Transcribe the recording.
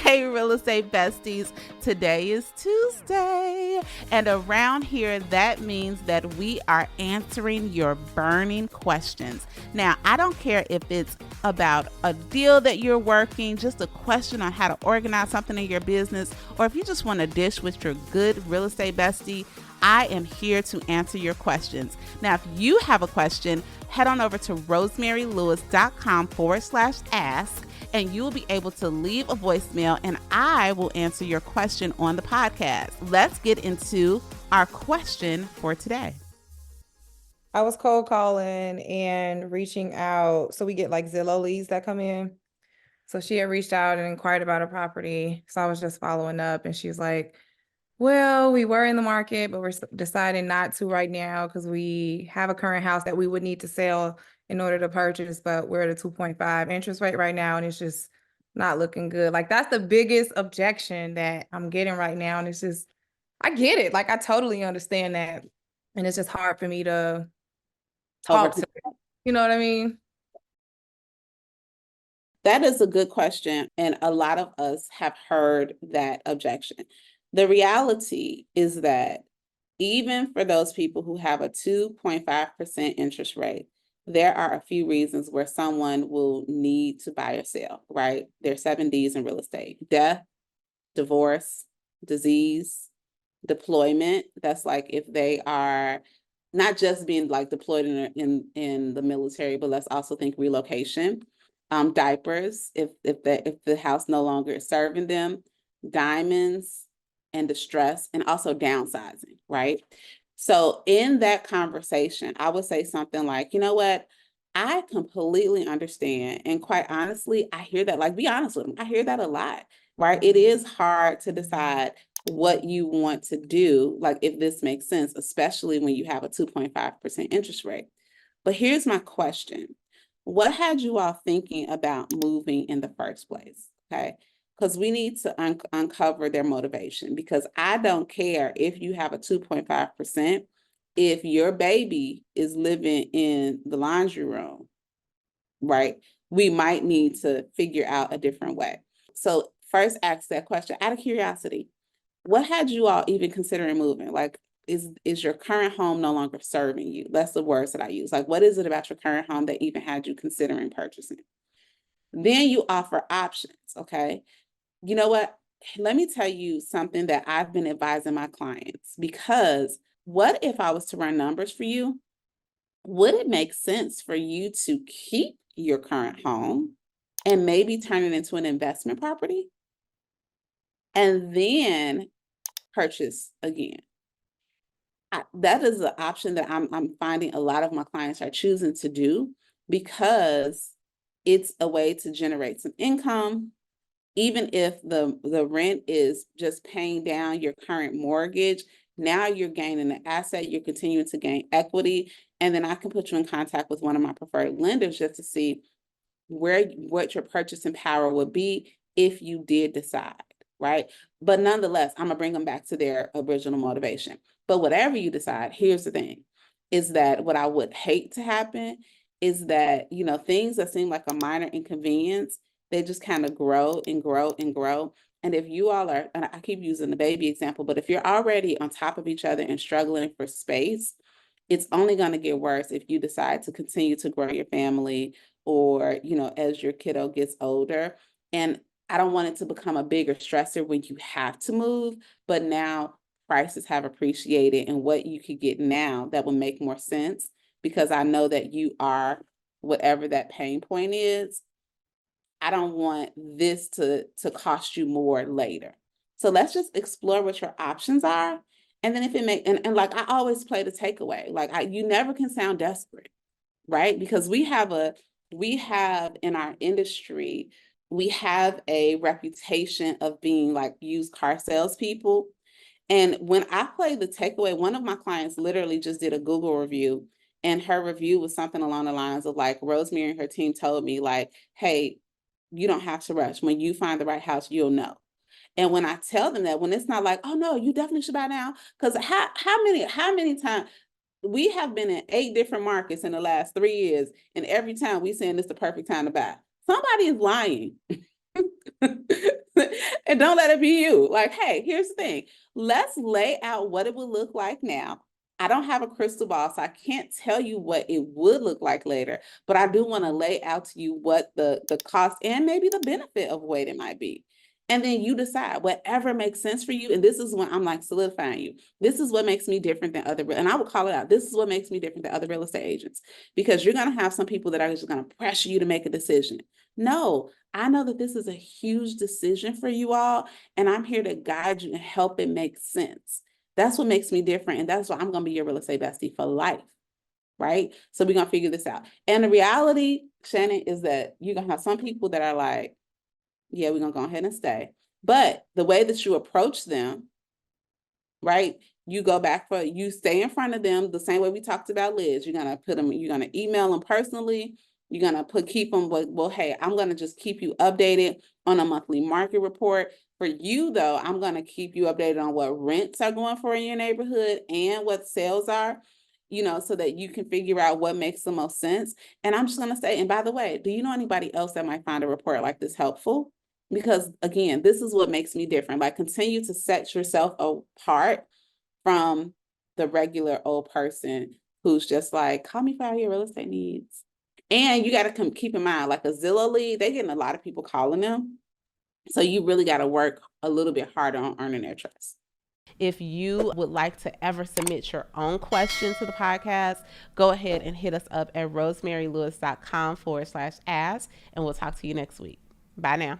Hey, real estate besties. Today is Tuesday, and around here, that means that we are answering your burning questions. Now, I don't care if it's about a deal that you're working, just a question on how to organize something in your business, or if you just want to dish with your good real estate bestie, I am here to answer your questions. Now, if you have a question, head on over to rosemarylewis.com/ask, and you will be able to leave a voicemail and I will answer your question on the podcast. Let's get into our question for today. I was cold calling and reaching out. So we get like Zillow leads that come in. So she had reached out and inquired about a property. So I was just following up and she was like, well, we were in the market, but we're deciding not to right now because we have a current house that we would need to sell in order to purchase, but we're at a 2.5 interest rate right now and it's just not looking good. Like that's the biggest objection that I'm getting right now. And it's just, I get it. Like I totally understand that. And it's just hard for me to talk to them. You know what I mean? That is a good question. And a lot of us have heard that objection. The reality is that even for those people who have a 2.5% interest rate, there are a few reasons where someone will need to buy or sell, right? There's 7 Ds in real estate: death, divorce, disease, deployment. That's like if they are not just being like deployed in the military, but let's also think relocation. Diapers, if the house no longer is serving them, diamonds, and distress, and also downsizing, right? So in that conversation, I would say something like, you know what? I completely understand. And quite honestly, I hear that, like, be honest with them. I hear that a lot, right? It is hard to decide what you want to do, like if this makes sense, especially when you have a 2.5% interest rate. But here's my question. What had you all thinking about moving in the first place? Okay. Because we need to uncover their motivation, because I don't care if you have a 2.5%, if your baby is living in the laundry room, right? We might need to figure out a different way. So first ask that question out of curiosity. What had you all even considering moving? Like, is your current home no longer serving you? That's the words that I use. Like, what is it about your current home that even had you considering purchasing? Then you offer options, okay? You know what? Let me tell you something that I've been advising my clients, because what if I was to run numbers for you? Would it make sense for you to keep your current home and maybe turn it into an investment property and then purchase again? That is an option that I'm finding a lot of my clients are choosing to do, because it's a way to generate some income. Even if the rent is just paying down your current mortgage, now you're gaining an asset, you're continuing to gain equity. And then I can put you in contact with one of my preferred lenders just to see what your purchasing power would be if you did decide, right? But nonetheless, I'm gonna bring them back to their original motivation. But whatever you decide, here's the thing, is that what I would hate to happen is that, you know, things that seem like a minor inconvenience, they just kind of grow and grow and grow. And if you all are, and I keep using the baby example, but if you're already on top of each other and struggling for space, it's only going to get worse if you decide to continue to grow your family, or, you know, as your kiddo gets older. And I don't want it to become a bigger stressor when you have to move, but now prices have appreciated, and what you could get now that will make more sense, because I know that you are, whatever that pain point is, I don't want this to cost you more later. So let's just explore what your options are. And then if it make, and like I always play the takeaway, like you never can sound desperate, right? Because we have in our industry, we have a reputation of being like used car salespeople. And when I play the takeaway, one of my clients literally just did a Google review, and her review was something along the lines of like, Rosemary and her team told me like, hey, you don't have to rush. When you find the right house, you'll know. And when I tell them that, when it's not like, oh no, you definitely should buy now, because how many times we have been in 8 different markets in the last 3 years, and every time we saying it's the perfect time to buy. Somebody is lying. And don't let it be you. Like, hey, here's the thing. Let's lay out what it would look like now. I don't have a crystal ball, so I can't tell you what it would look like later, but I do want to lay out to you what the cost and maybe the benefit of what it might be. And then you decide whatever makes sense for you. And this is when I'm like solidifying you. This is what makes me different than other, and I would call it out. This is what makes me different than other real estate agents, because you're going to have some people that are just going to pressure you to make a decision. No, I know that this is a huge decision for you all, and I'm here to guide you and help it make sense. That's what makes me different. And that's why I'm going to be your real estate bestie for life. Right. So we're going to figure this out. And the reality, Shannon, is that you're going to have some people that are like, yeah, we're going to go ahead and stay. But the way that you approach them, right? You go back for, you stay in front of them the same way we talked about Liz. You're going to put them, you're going to email them personally. You're going to keep them, well, hey, I'm going to just keep you updated on a monthly market report. For you, though, I'm going to keep you updated on what rents are going for in your neighborhood and what sales are, so that you can figure out what makes the most sense. And I'm just going to say, and by the way, do you know anybody else that might find a report like this helpful? Because again, this is what makes me different. Like, continue to set yourself apart from the regular old person who's just like, call me for all your real estate needs. And you got to keep in mind, like a Zillow lead, they're getting a lot of people calling them. So you really got to work a little bit harder on earning their trust. If you would like to ever submit your own question to the podcast, go ahead and hit us up at rosemarylewis.com/ask, and we'll talk to you next week. Bye now.